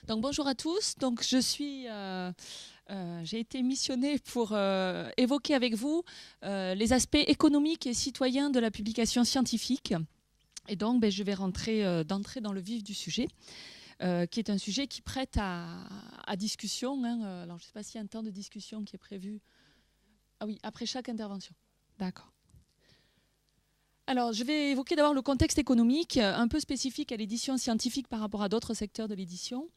Donc bonjour à tous. Donc j'ai été missionnée pour évoquer avec vous les aspects économiques et citoyens de la publication scientifique. Et donc je vais d'entrer dans le vif du sujet, qui est un sujet qui prête à discussion. Alors je ne sais pas s'il y a un temps de discussion qui est prévu. Ah oui, après chaque intervention. D'accord. Alors, je vais évoquer d'abord le contexte économique, un peu spécifique à l'édition scientifique par rapport à d'autres secteurs de l'édition.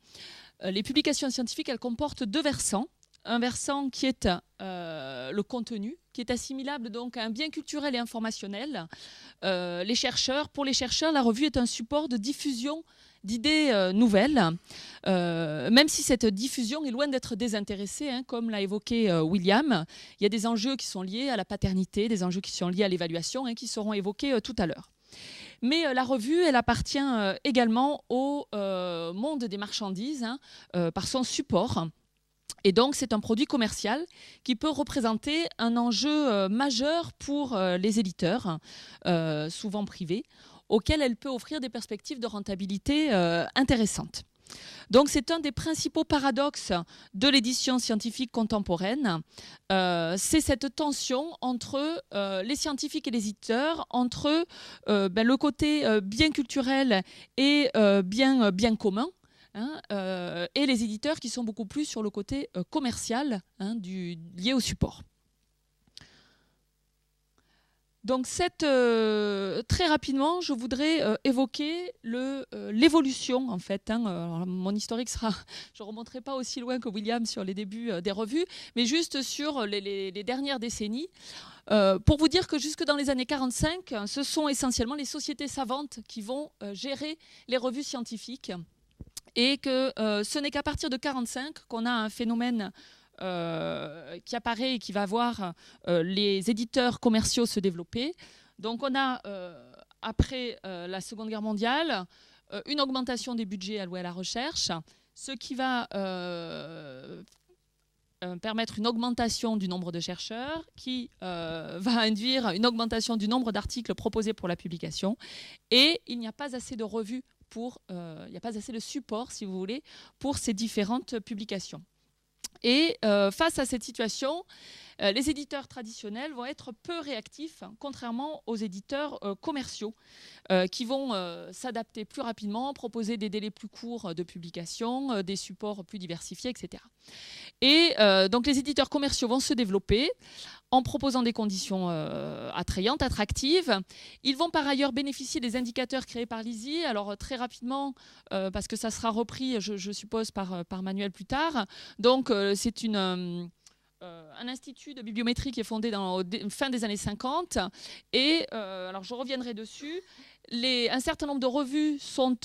Les publications scientifiques, elles comportent deux versants. Un versant qui est le contenu, qui est assimilable donc à un bien culturel et informationnel. Pour les chercheurs, la revue est un support de diffusion d'idées nouvelles, même si cette diffusion est loin d'être désintéressée, comme l'a évoqué William. Il y a des enjeux qui sont liés à la paternité, des enjeux qui sont liés à l'évaluation, qui seront évoqués tout à l'heure. Mais la revue, elle appartient également au monde des marchandises par son support. Et donc, c'est un produit commercial qui peut représenter un enjeu majeur pour les éditeurs, souvent privés, auxquels elle peut offrir des perspectives de rentabilité intéressantes. Donc, c'est un des principaux paradoxes de l'édition scientifique contemporaine. C'est cette tension entre les scientifiques et les éditeurs, entre le côté bien culturel et bien commun. Et les éditeurs qui sont beaucoup plus sur le côté commercial lié au support. Donc très rapidement, je voudrais évoquer l'évolution en fait. Alors, mon historique sera, je ne remonterai pas aussi loin que William sur les débuts des revues, mais juste sur les dernières décennies. Pour vous dire que jusque dans les années 45, ce sont essentiellement les sociétés savantes qui vont gérer les revues scientifiques. Et que ce n'est qu'à partir de 1945 qu'on a un phénomène qui apparaît et qui va voir les éditeurs commerciaux se développer. Donc on a, après la Seconde Guerre mondiale, une augmentation des budgets alloués à la recherche, ce qui va permettre une augmentation du nombre de chercheurs, qui va induire une augmentation du nombre d'articles proposés pour la publication. Et il n'y a pas assez de revues il n'y a pas assez de support, si vous voulez, pour ces différentes publications. Et face à cette situation, les éditeurs traditionnels vont être peu réactifs, contrairement aux éditeurs commerciaux, qui vont s'adapter plus rapidement, proposer des délais plus courts de publication, des supports plus diversifiés, etc. Et donc les éditeurs commerciaux vont se développer en proposant des conditions attrayantes, attractives. Ils vont par ailleurs bénéficier des indicateurs créés par l'ISI. Alors très rapidement, parce que ça sera repris, je suppose, par Manuel plus tard. Donc c'est un institut de bibliométrie qui est fondé fin des années 50. Et alors je reviendrai dessus. Un certain nombre de revues sont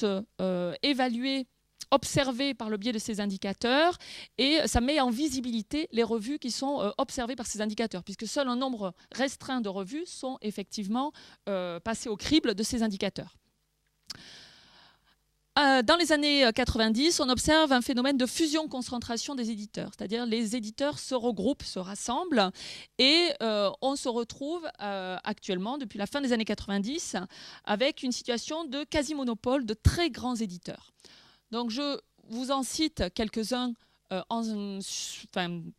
évaluées, observées par le biais de ces indicateurs, et ça met en visibilité les revues qui sont observées par ces indicateurs, puisque seul un nombre restreint de revues sont effectivement passées au crible de ces indicateurs. Dans les années 90, on observe un phénomène de fusion-concentration des éditeurs, c'est-à-dire les éditeurs se regroupent, se rassemblent, et on se retrouve actuellement, depuis la fin des années 90, avec une situation de quasi-monopole de très grands éditeurs. Donc je vous en cite quelques-uns,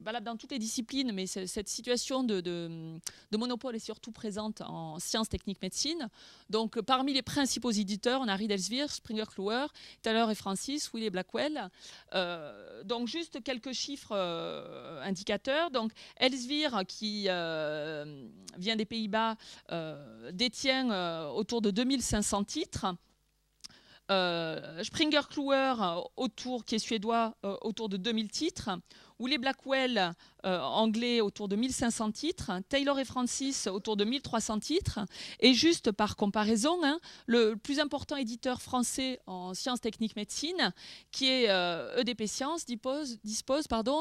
valable dans toutes les disciplines, mais cette situation de monopole est surtout présente en sciences, techniques, médecine. Donc parmi les principaux éditeurs, on a Reed Elsevier, Springer-Kluwer, Taylor et Francis, Wiley Blackwell. Donc juste quelques chiffres indicateurs. Donc Elsevier, qui vient des Pays-Bas, détient autour de 2500 titres. Springer-Kluwer, qui est suédois, autour de 2000 titres. Wiley Blackwell, anglais, autour de 1500 titres. Taylor et Francis, autour de 1300 titres. Et juste par comparaison, le plus important éditeur français en sciences, techniques, médecine, qui est EDP Sciences, dispose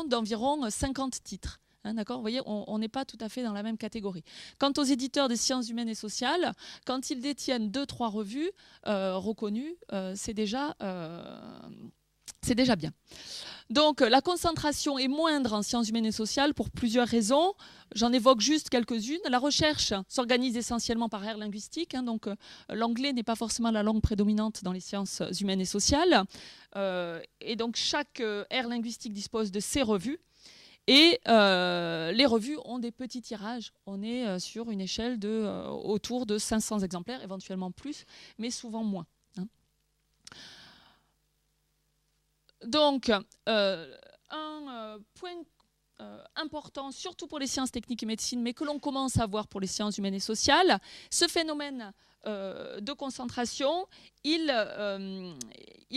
d'environ 50 titres. D'accord, vous voyez, on n'est pas tout à fait dans la même catégorie. Quant aux éditeurs des sciences humaines et sociales, quand ils détiennent 2-3 revues reconnues, c'est déjà C'est déjà bien. Donc, la concentration est moindre en sciences humaines et sociales pour plusieurs raisons. J'en évoque juste quelques-unes. La recherche s'organise essentiellement par aire linguistique. Donc, l'anglais n'est pas forcément la langue prédominante dans les sciences humaines et sociales. Et donc, chaque aire linguistique dispose de ses revues. Et les revues ont des petits tirages. On est sur une échelle autour de 500 exemplaires, éventuellement plus, mais souvent moins. Donc, un point important, surtout pour les sciences techniques et médecine, mais que l'on commence à voir pour les sciences humaines et sociales, ce phénomène de concentration, il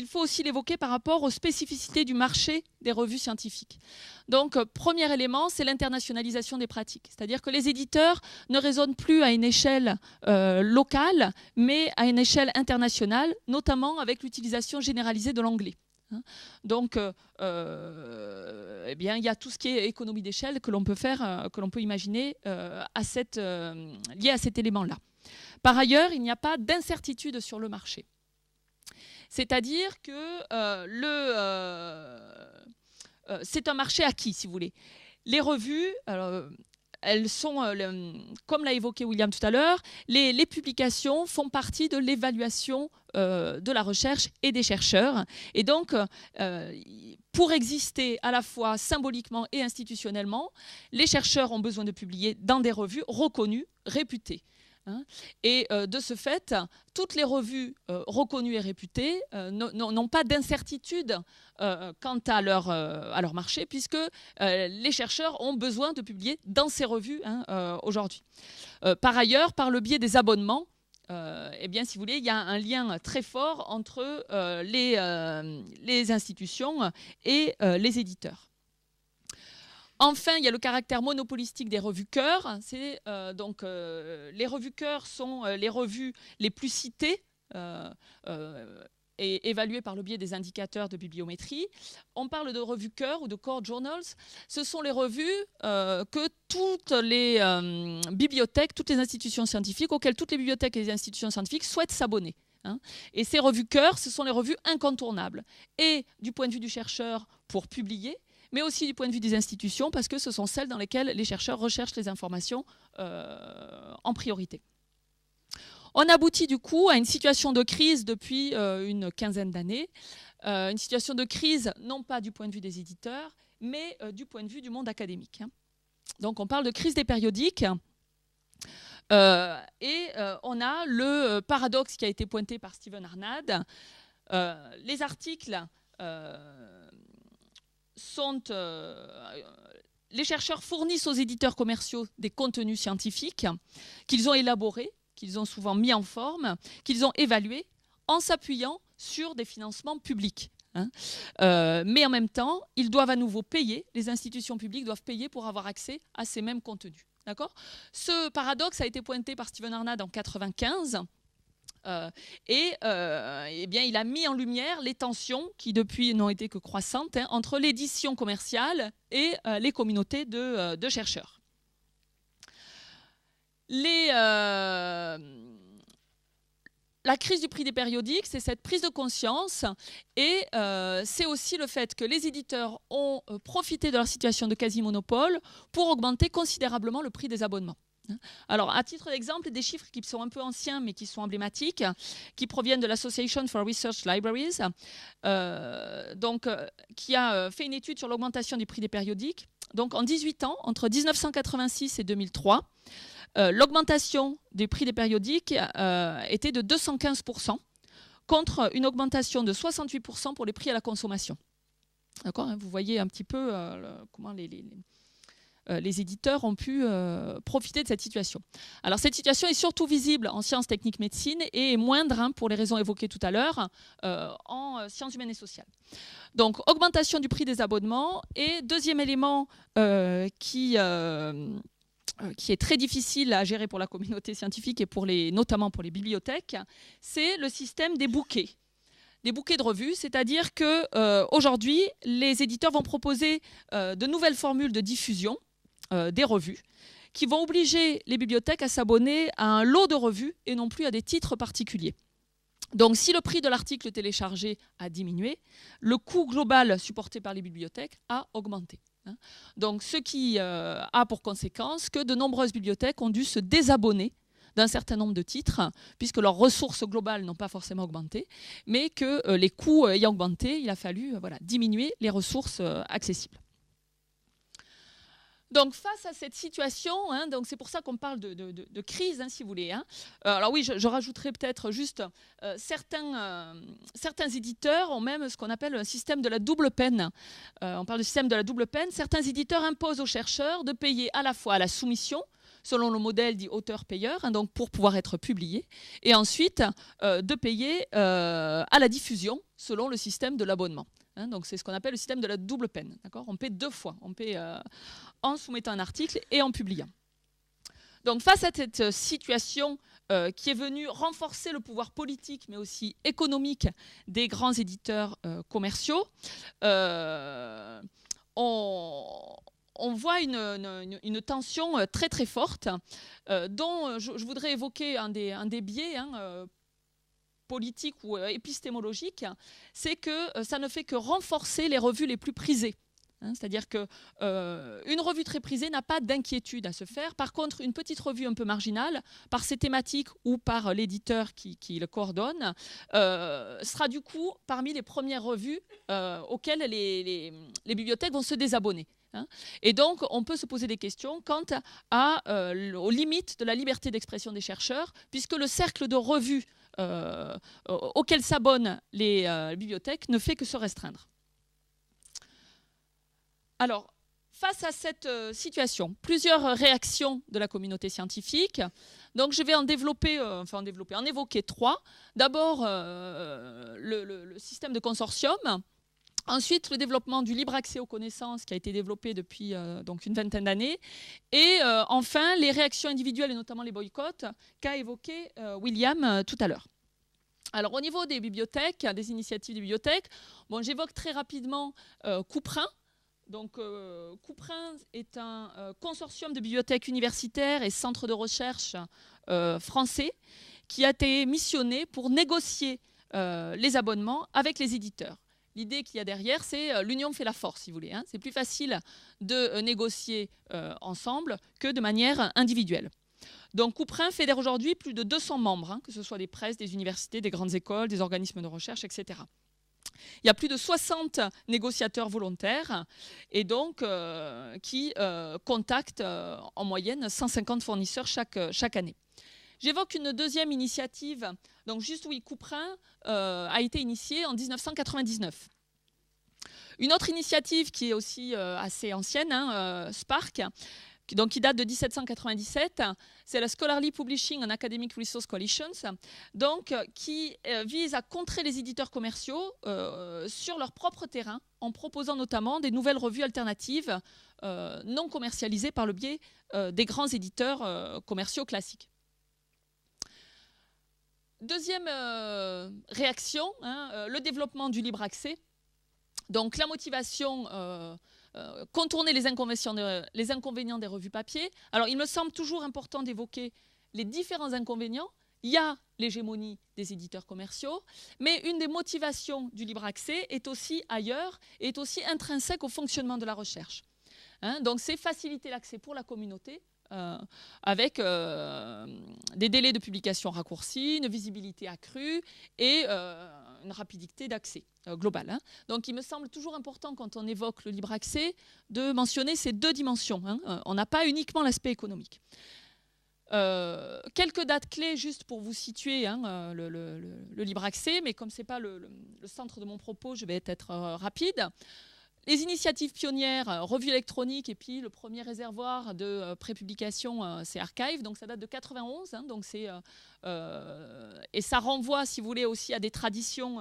faut aussi l'évoquer par rapport aux spécificités du marché des revues scientifiques. Donc, premier élément, c'est l'internationalisation des pratiques. C'est-à-dire que les éditeurs ne raisonnent plus à une échelle locale, mais à une échelle internationale, notamment avec l'utilisation généralisée de l'anglais. Donc, eh bien, il y a tout ce qui est économie d'échelle que l'on peut faire, que l'on peut imaginer lié à cet élément-là. Par ailleurs, il n'y a pas d'incertitude sur le marché. C'est-à-dire que c'est un marché acquis, si vous voulez. Les revues, elles sont, comme l'a évoqué William tout à l'heure, les publications font partie de l'évaluation de la recherche et des chercheurs. Et donc, pour exister à la fois symboliquement et institutionnellement, les chercheurs ont besoin de publier dans des revues reconnues, réputées. Et de ce fait, toutes les revues reconnues et réputées n'ont pas d'incertitude quant à leur marché, puisque les chercheurs ont besoin de publier dans ces revues aujourd'hui. Par ailleurs, par le biais des abonnements, eh bien, si vous voulez, il y a un lien très fort entre les institutions et les éditeurs. Enfin, il y a le caractère monopolistique des revues cœurs. Les revues cœurs sont les revues les plus citées et évaluées par le biais des indicateurs de bibliométrie. On parle de revues cœurs ou de core journals. Ce sont les revues que toutes les bibliothèques, toutes les institutions scientifiques, auxquelles toutes les bibliothèques et les institutions scientifiques souhaitent s'abonner. Et ces revues cœurs, ce sont les revues incontournables. Et du point de vue du chercheur, pour publier, mais aussi du point de vue des institutions, parce que ce sont celles dans lesquelles les chercheurs recherchent les informations en priorité. On aboutit du coup à une situation de crise depuis une quinzaine d'années, une situation de crise non pas du point de vue des éditeurs, mais du point de vue du monde académique. Donc on parle de crise des périodiques, et on a le paradoxe qui a été pointé par Steven Arnad. Les articles... les chercheurs fournissent aux éditeurs commerciaux des contenus scientifiques qu'ils ont élaborés, qu'ils ont souvent mis en forme, qu'ils ont évalués en s'appuyant sur des financements publics. Mais en même temps, ils doivent à nouveau payer, les institutions publiques doivent payer pour avoir accès à ces mêmes contenus. Ce paradoxe a été pointé par Steven Arnad en 1995. Eh bien, il a mis en lumière les tensions qui depuis n'ont été que croissantes entre l'édition commerciale et les communautés de chercheurs. La crise du prix des périodiques, c'est cette prise de conscience et c'est aussi le fait que les éditeurs ont profité de leur situation de quasi-monopole pour augmenter considérablement le prix des abonnements. Alors, à titre d'exemple, des chiffres qui sont un peu anciens, mais qui sont emblématiques, qui proviennent de l'Association for Research Libraries, qui a fait une étude sur l'augmentation du prix des périodiques. Donc, en 18 ans, entre 1986 et 2003, l'augmentation du prix des périodiques était de 215%, contre une augmentation de 68% pour les prix à la consommation. D'accord, vous voyez un petit peu comment les éditeurs ont pu profiter de cette situation. Alors cette situation est surtout visible en sciences techniques médecine et est moindre, pour les raisons évoquées tout à l'heure, en sciences humaines et sociales. Donc augmentation du prix des abonnements et deuxième élément qui est très difficile à gérer pour la communauté scientifique et notamment pour les bibliothèques, c'est le système des bouquets. Des bouquets de revues, c'est-à-dire qu'aujourd'hui, les éditeurs vont proposer de nouvelles formules de diffusion des revues qui vont obliger les bibliothèques à s'abonner à un lot de revues et non plus à des titres particuliers. Donc, si le prix de l'article téléchargé a diminué, le coût global supporté par les bibliothèques a augmenté. Donc, ce qui a pour conséquence que de nombreuses bibliothèques ont dû se désabonner d'un certain nombre de titres, puisque leurs ressources globales n'ont pas forcément augmenté, mais que les coûts ayant augmenté, il a fallu diminuer les ressources accessibles. Donc, face à cette situation, donc c'est pour ça qu'on parle de crise, si vous voulez. Alors oui, je rajouterai peut-être juste certains éditeurs ont même ce qu'on appelle un système de la double peine. On parle du système de la double peine. Certains éditeurs imposent aux chercheurs de payer à la fois à la soumission, selon le modèle dit auteur-payeur, donc pour pouvoir être publié, et ensuite de payer à la diffusion, selon le système de l'abonnement. Donc c'est ce qu'on appelle le système de la double peine. On paie deux fois. On paie en soumettant un article et en publiant. Donc face à cette situation qui est venue renforcer le pouvoir politique mais aussi économique des grands éditeurs commerciaux, on voit une tension très très forte dont je voudrais évoquer un des biais politique ou épistémologique, c'est que ça ne fait que renforcer les revues les plus prisées. C'est-à-dire qu'une revue très prisée n'a pas d'inquiétude à se faire. Par contre, une petite revue un peu marginale, par ses thématiques ou par l'éditeur qui le coordonne, sera du coup parmi les premières revues auxquelles les bibliothèques vont se désabonner. Et donc, on peut se poser des questions quant aux limites de la liberté d'expression des chercheurs, puisque le cercle de revues auxquelles s'abonnent les bibliothèques ne fait que se restreindre. Alors, face à cette situation, plusieurs réactions de la communauté scientifique. Donc, je vais en évoquer trois. D'abord, le système de consortium. Ensuite, le développement du libre accès aux connaissances qui a été développé depuis donc une vingtaine d'années. Et enfin, les réactions individuelles et notamment les boycotts qu'a évoqué William tout à l'heure. Alors, au niveau des bibliothèques, des initiatives des bibliothèques, j'évoque très rapidement Couperin. Donc, Couperin est un consortium de bibliothèques universitaires et centres de recherche français qui a été missionné pour négocier les abonnements avec les éditeurs. L'idée qu'il y a derrière, c'est l'union fait la force, si vous voulez. C'est plus facile de négocier ensemble que de manière individuelle. Donc, Couperin fédère aujourd'hui plus de 200 membres, que ce soit des presses, des universités, des grandes écoles, des organismes de recherche, etc. Il y a plus de 60 négociateurs volontaires et donc qui contactent en moyenne 150 fournisseurs chaque année. J'évoque une deuxième initiative. Donc, juste oui, Couperin a été initié en 1999. Une autre initiative qui est aussi assez ancienne, Spark, donc qui date de 1797, c'est la Scholarly Publishing and Academic Resource Coalitions, donc, qui vise à contrer les éditeurs commerciaux sur leur propre terrain, en proposant notamment des nouvelles revues alternatives non commercialisées par le biais des grands éditeurs commerciaux classiques. Deuxième réaction, le développement du libre accès. Donc la motivation, contourner les inconvénients des revues papier. Alors il me semble toujours important d'évoquer les différents inconvénients. Il y a l'hégémonie des éditeurs commerciaux, mais une des motivations du libre accès est aussi ailleurs, est aussi intrinsèque au fonctionnement de la recherche. Donc c'est faciliter l'accès pour la communauté, avec des délais de publication raccourcis, une visibilité accrue et une rapidité d'accès globale. Donc il me semble toujours important quand on évoque le libre accès de mentionner ces deux dimensions. On n'a pas uniquement l'aspect économique. Quelques dates clés juste pour vous situer le libre accès, mais comme ce n'est pas le centre de mon propos, je vais être rapide. Les initiatives pionnières, revue électronique, et puis le premier réservoir de prépublication, c'est Archive, donc ça date de 91, donc et ça renvoie, si vous voulez, aussi à des traditions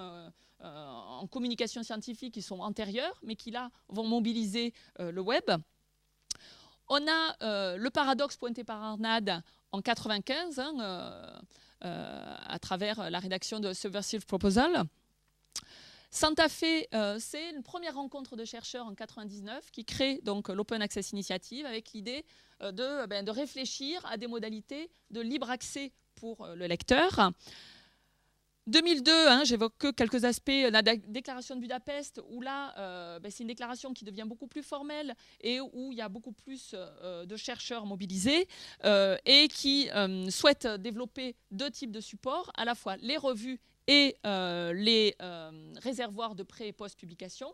en communication scientifique qui sont antérieures, mais qui là vont mobiliser le web. On a le paradoxe pointé par Arnade en 95, à travers la rédaction de Subversive Proposal. Santa Fe, c'est une première rencontre de chercheurs en 1999 qui crée donc l'Open Access Initiative avec l'idée de réfléchir à des modalités de libre accès pour le lecteur. 2002, hein, j'évoque que quelques aspects, la déclaration de Budapest, où là, c'est une déclaration qui devient beaucoup plus formelle et où il y a beaucoup plus de chercheurs mobilisés et qui souhaitent développer deux types de supports, à la fois les revues et les réservoirs de pré- et post-publication,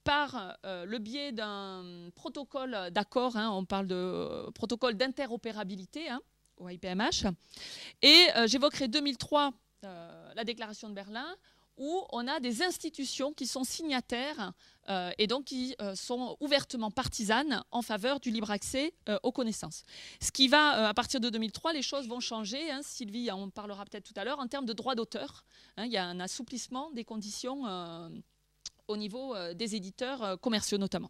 par le biais d'un protocole d'accord, hein, on parle de protocole d'interopérabilité, hein, au IPMH, et j'évoquerai 2003, la déclaration de Berlin, où on a des institutions qui sont signataires et donc qui sont ouvertement partisanes en faveur du libre accès aux connaissances. Ce qui va, à partir de 2003, les choses vont changer, hein, Sylvie en parlera peut-être tout à l'heure, en termes de droit d'auteur. Hein, il y a un assouplissement des conditions au niveau des éditeurs commerciaux notamment.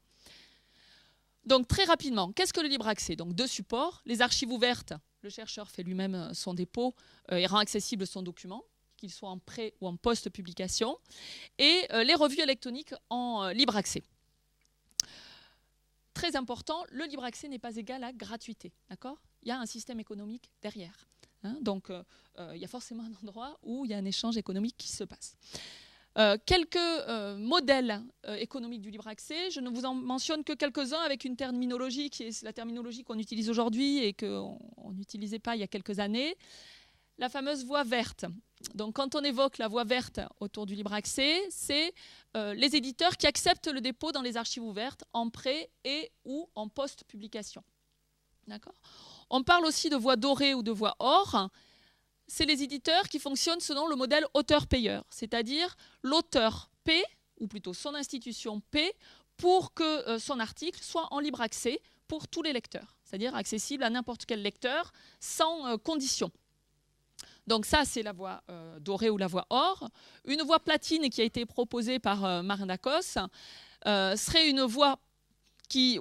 Donc très rapidement, qu'est-ce que le libre accès? Donc deux supports, les archives ouvertes, le chercheur fait lui-même son dépôt et rend accessible son document, qu'il soit en pré- ou en post-publication, et les revues électroniques en libre accès. Très important, le libre accès n'est pas égal à gratuité, d'accord? Il y a un système économique derrière. Hein, donc il y a forcément un endroit où il y a un échange économique qui se passe. Quelques modèles économiques du libre accès. Je ne vous en mentionne que quelques-uns avec une terminologie qui est la terminologie qu'on utilise aujourd'hui et qu'on n'utilisait pas il y a quelques années. La fameuse voie verte. Donc, quand on évoque la voie verte autour du libre accès, c'est les éditeurs qui acceptent le dépôt dans les archives ouvertes en pré- et ou en post-publication. D'accord ? On parle aussi de voie dorée ou de voie or. C'est les éditeurs qui fonctionnent selon le modèle auteur-payeur, c'est-à-dire l'auteur paie, ou plutôt son institution paie, pour que son article soit en libre accès pour tous les lecteurs, c'est-à-dire accessible à n'importe quel lecteur sans condition. Donc ça, c'est la voie dorée ou la voie or. Une voie platine qui a été proposée par Marin Dacos serait une voie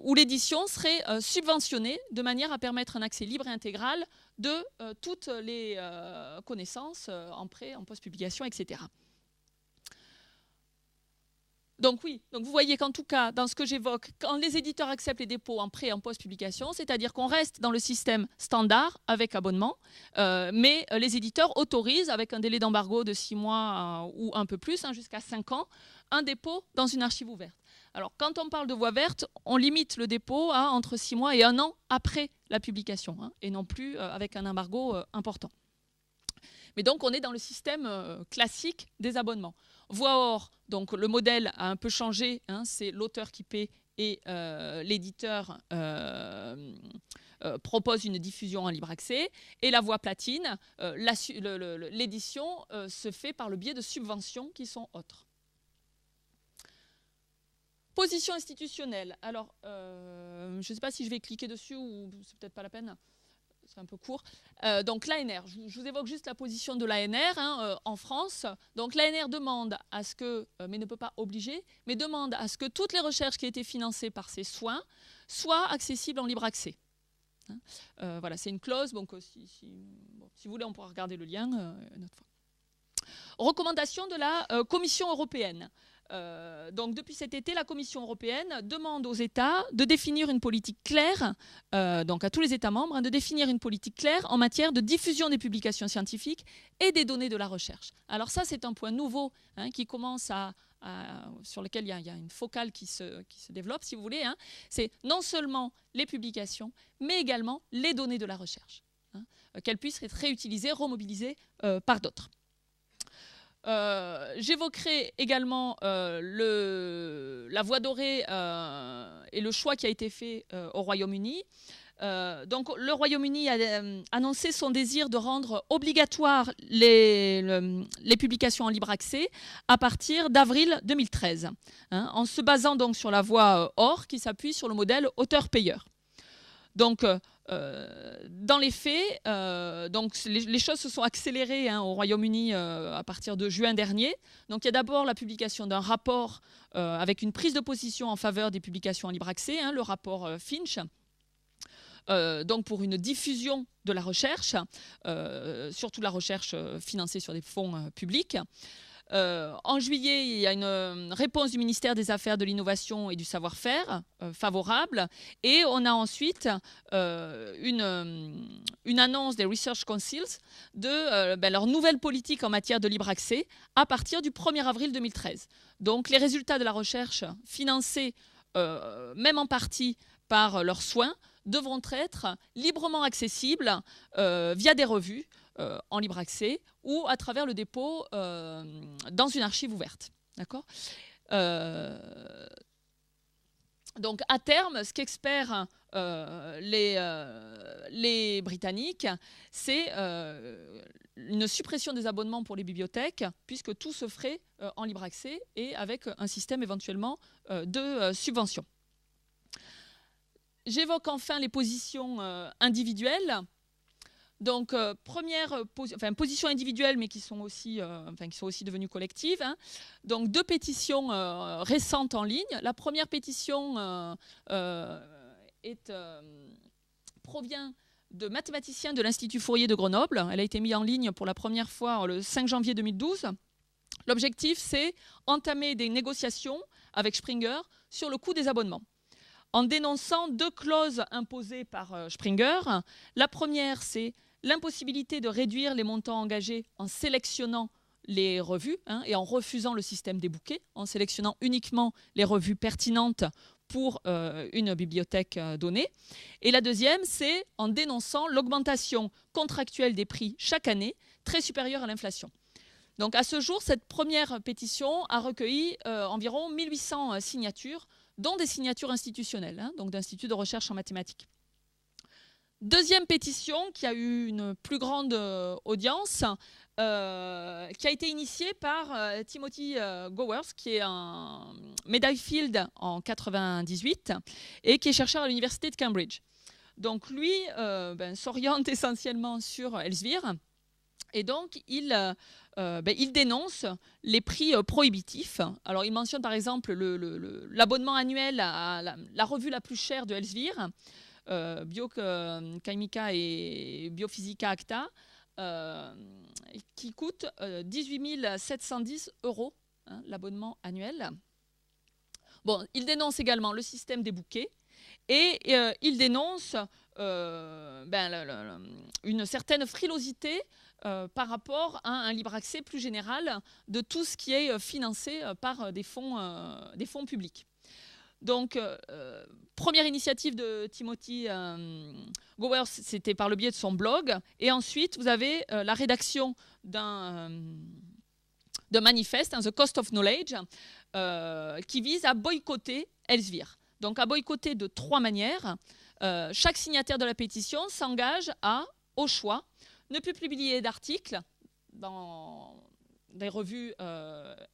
où l'édition serait subventionnée de manière à permettre un accès libre et intégral de toutes les connaissances en pré, en post-publication, etc. Donc oui, donc vous voyez qu'en tout cas, dans ce que j'évoque, quand les éditeurs acceptent les dépôts en pré et en post-publication, c'est-à-dire qu'on reste dans le système standard avec abonnement, mais les éditeurs autorisent, avec un délai d'embargo de 6 mois ou un peu plus, hein, jusqu'à 5 ans, un dépôt dans une archive ouverte. Alors, quand on parle de voie verte, on limite le dépôt à entre 6 mois et 1 an après la publication, hein, et non plus avec un embargo important. Mais donc, on est dans le système classique des abonnements. Voie or, donc le modèle a un peu changé, hein, c'est l'auteur qui paie et l'éditeur propose une diffusion en libre accès. Et la voie platine, l'édition se fait par le biais de subventions qui sont autres. Position institutionnelle. Alors, je ne sais pas si je vais cliquer dessus ou c'est peut-être pas la peine. C'est un peu court. Donc l'ANR, je vous évoque juste la position de l'ANR hein, en France. Donc l'ANR demande à ce que, mais ne peut pas obliger, mais demande à ce que toutes les recherches qui ont été financées par ces soins soient accessibles en libre accès. Hein, voilà, c'est une clause. Donc si vous voulez, on pourra regarder le lien une autre fois. Recommandation de la Commission européenne. Donc depuis cet été, la Commission européenne demande aux États de définir une politique claire, donc à tous les États membres, hein, de définir une politique claire en matière de diffusion des publications scientifiques et des données de la recherche. Alors ça, c'est un point nouveau hein, qui commence sur lequel il y a une focale qui se développe, si vous voulez. Hein. C'est non seulement les publications, mais également les données de la recherche, hein, qu'elles puissent être réutilisées, remobilisées par d'autres. J'évoquerai également la voie dorée et le choix qui a été fait au Royaume-Uni. Donc, le Royaume-Uni a annoncé son désir de rendre obligatoire les publications en libre accès à partir d'avril 2013, hein, en se basant donc sur la voie OR qui s'appuie sur le modèle auteur-payeur. Donc, dans les faits, donc les choses se sont accélérées hein, au Royaume-Uni à partir de juin dernier. Donc il y a d'abord la publication d'un rapport avec une prise de position en faveur des publications en libre accès, hein, le rapport Finch. Donc pour une diffusion de la recherche, surtout la recherche financée sur des fonds publics. En juillet, il y a une réponse du ministère des Affaires, de l'Innovation et du Savoir-faire favorable. Et on a ensuite une annonce des Research Councils de leur nouvelle politique en matière de libre accès à partir du 1er avril 2013. Donc les résultats de la recherche financés, même en partie par leurs soins, devront être librement accessibles via des revues en libre accès ou à travers le dépôt dans une archive ouverte. D'accord ? Donc à terme, ce qu'espèrent les Britanniques, c'est une suppression des abonnements pour les bibliothèques, puisque tout se ferait en libre accès et avec un système éventuellement de subvention. J'évoque enfin les positions individuelles. Donc, position individuelle, mais qui sont aussi devenues collectives. Hein. Donc, 2 pétitions récentes en ligne. La première pétition provient de mathématiciens de l'Institut Fourier de Grenoble. Elle a été mise en ligne pour la première fois le 5 janvier 2012. L'objectif, c'est entamer des négociations avec Springer sur le coût des abonnements, en dénonçant 2 clauses imposées par Springer. La première, c'est l'impossibilité de réduire les montants engagés en sélectionnant les revues et en refusant le système des bouquets, en sélectionnant uniquement les revues pertinentes pour une bibliothèque donnée. Et la deuxième, c'est en dénonçant l'augmentation contractuelle des prix chaque année, très supérieure à l'inflation. Donc à ce jour, cette première pétition a recueilli environ 1800 signatures, dont des signatures institutionnelles, donc d'instituts de recherche en mathématiques. Deuxième pétition qui a eu une plus grande audience, qui a été initiée par Timothy Gowers, qui est un médaille Field en 1998 et qui est chercheur à l'université de Cambridge. Donc lui s'oriente essentiellement sur Elsevier et donc il dénonce les prix prohibitifs. Alors il mentionne par exemple l'abonnement annuel à la revue la plus chère de Elsevier, Biochimica et Biophysica Acta, qui coûte 18 710 € l'abonnement annuel. Bon, il dénonce également le système des bouquets et il dénonce une certaine frilosité par rapport à un libre accès plus général de tout ce qui est financé par des fonds publics. Donc, première initiative de Timothy Gowers, c'était par le biais de son blog. Et ensuite, vous avez la rédaction d'un manifeste, The Cost of Knowledge, qui vise à boycotter Elsevier. Donc, à boycotter de 3 manières. Chaque signataire de la pétition s'engage à, au choix, ne plus publier d'articles dans des revues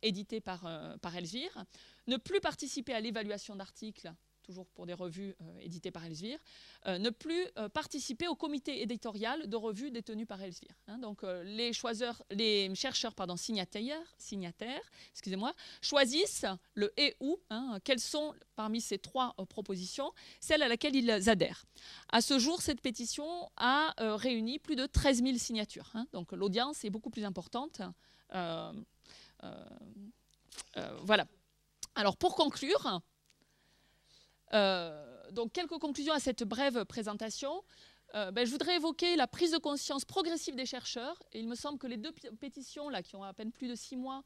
éditées par Elsevier, ne plus participer à l'évaluation d'articles, toujours pour des revues éditées par Elsevier, ne plus participer au comité éditorial de revues détenues par Elsevier. Donc les chercheurs signataires, choisissent le et ou, quelles sont parmi ces 3 propositions, celles à laquelle ils adhèrent. À ce jour, cette pétition a réuni plus de 13 000 signatures. Donc l'audience est beaucoup plus importante. Voilà. Alors pour conclure, donc quelques conclusions à cette brève présentation. Je voudrais évoquer la prise de conscience progressive des chercheurs. Et il me semble que les 2 pétitions là, qui ont à peine plus de 6 mois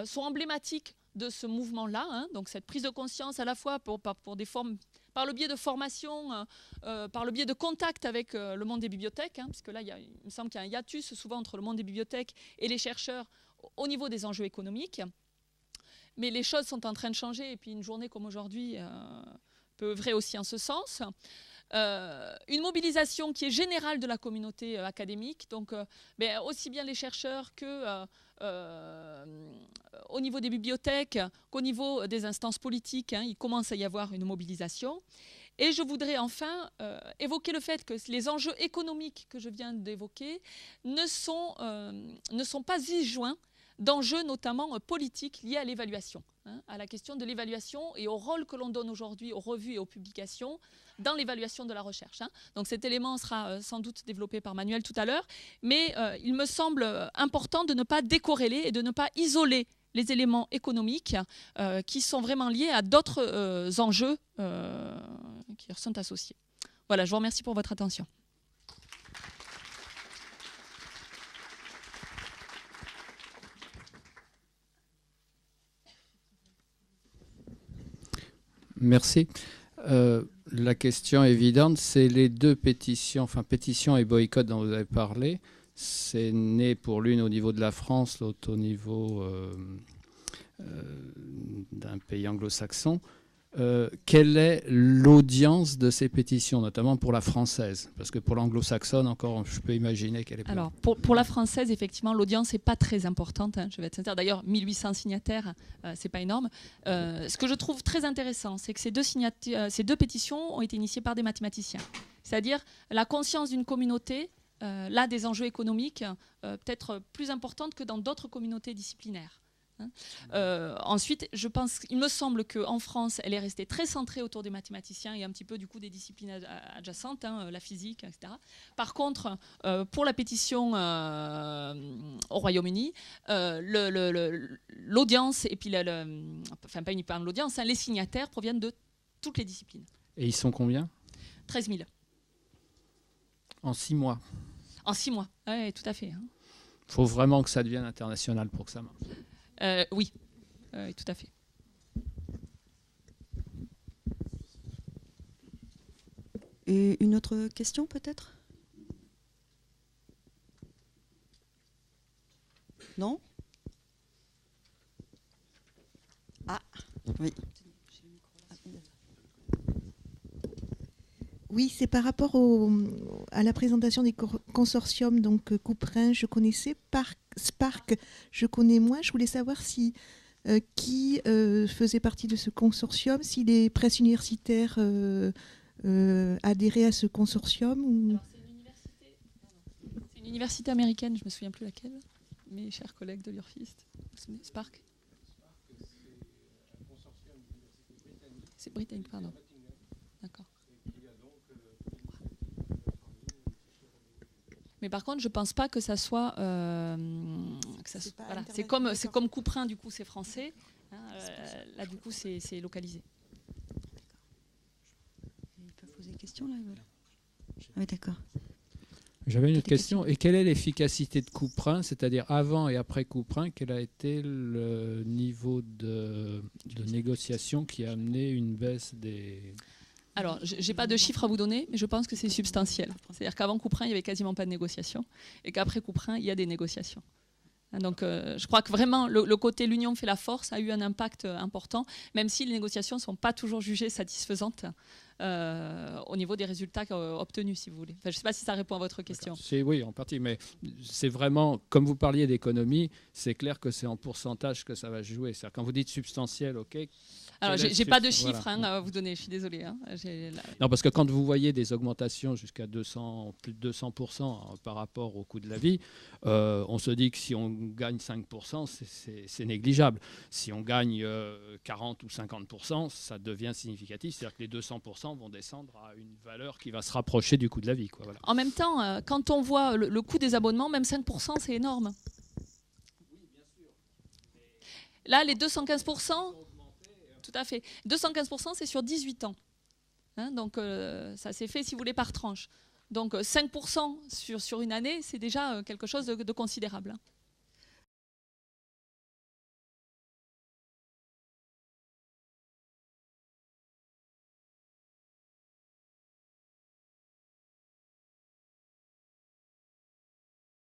sont emblématiques de ce mouvement-là. Donc cette prise de conscience à la fois par le biais de formation, par le biais de contact avec le monde des bibliothèques, puisque là, il me semble qu'il y a un hiatus souvent entre le monde des bibliothèques et les chercheurs au niveau des enjeux économiques. Mais les choses sont en train de changer, et puis une journée comme aujourd'hui peut œuvrer aussi en ce sens. Une mobilisation qui est générale de la communauté académique, donc aussi bien les chercheurs que au niveau des bibliothèques, qu'au niveau des instances politiques, il commence à y avoir une mobilisation. Et je voudrais enfin évoquer le fait que les enjeux économiques que je viens d'évoquer ne sont pas disjoints d'enjeux notamment politiques liés à l'évaluation, hein, à la question de l'évaluation et au rôle que l'on donne aujourd'hui aux revues et aux publications dans l'évaluation de la recherche. Hein. Donc cet élément sera sans doute développé par Manuel tout à l'heure, mais il me semble important de ne pas décorréler et de ne pas isoler les éléments économiques qui sont vraiment liés à d'autres enjeux qui leur sont associés. Voilà, je vous remercie pour votre attention. Merci. La question évidente, c'est les deux pétitions, enfin pétition et boycott dont vous avez parlé. C'est né pour l'une au niveau de la France, l'autre au niveau d'un pays anglo-saxon. Quelle est l'audience de ces pétitions, notamment pour la française? Parce que pour l'anglo-saxonne, encore, je peux imaginer qu'elle est plus... Alors, pour la française, effectivement, l'audience n'est pas très importante. Hein, je vais être sincère. D'ailleurs, 1800 signataires, c'est pas énorme. Ce que je trouve très intéressant, c'est que ces deux pétitions ont été initiées par des mathématiciens. C'est-à-dire la conscience d'une communauté, là, des enjeux économiques, peut-être plus importante que dans d'autres communautés disciplinaires. Ensuite, il me semble qu'en France, elle est restée très centrée autour des mathématiciens et un petit peu du coup des disciplines adjacentes, hein, la physique, etc. Par contre, pour la pétition au Royaume-Uni, l'audience, et puis enfin pas uniquement l'audience, hein, les signataires proviennent de toutes les disciplines. Et ils sont combien? 13 000. En 6 mois. En 6 mois, oui, tout à fait. Il faut vraiment que ça devienne international pour que ça marche. Oui, tout à fait. Et une autre question peut-être? Non? Ah, oui. Oui, c'est par rapport à la présentation des consortiums. Donc Couperin, je connaissais, Spark, je connais moins. Je voulais savoir si qui faisait partie de ce consortium, si les presses universitaires adhéraient à ce consortium. Ou... C'est une université américaine, je ne me souviens plus laquelle. Mes chers collègues de l'URFIST, Spark. C'est britannique, pardon. D'accord. Mais par contre, je ne pense pas que ça soit... voilà. C'est comme Couperin, du coup, c'est français. Hein, là, du coup, c'est localisé. Ils peuvent poser des questions, là, voilà. Ah oui, d'accord. J'avais une autre question. Et quelle est l'efficacité de Couperin, c'est-à-dire avant et après Couperin, quel a été le niveau de négociation qui a amené une baisse des... Alors, je n'ai pas de chiffres à vous donner, mais je pense que c'est substantiel. C'est-à-dire qu'avant Couperin, il n'y avait quasiment pas de négociation, et qu'après Couperin, il y a des négociations. Donc, je crois que vraiment, le côté l'union fait la force a eu un impact important, même si les négociations ne sont pas toujours jugées satisfaisantes au niveau des résultats obtenus, si vous voulez. Enfin, je ne sais pas si ça répond à votre question. Oui, en partie, mais c'est vraiment, comme vous parliez d'économie, c'est clair que c'est en pourcentage que ça va jouer. C'est-à-dire, quand vous dites substantiel, ok. Alors, j'ai pas de chiffres voilà. À vous donner, je suis désolée. Hein. Non, parce que quand vous voyez des augmentations jusqu'à plus de 200% par rapport au coût de la vie, on se dit que si on gagne 5%, c'est négligeable. Si on gagne 40 ou 50%, ça devient significatif. C'est-à-dire que les 200% vont descendre à une valeur qui va se rapprocher du coût de la vie. Quoi, voilà. En même temps, quand on voit le coût des abonnements, même 5%, c'est énorme. Oui, bien sûr. Là, les 215%... Tout à fait. 215%, c'est sur 18 ans. Hein, donc, ça s'est fait, si vous voulez, par tranche. Donc, 5% sur une année, c'est déjà quelque chose de considérable. Hein.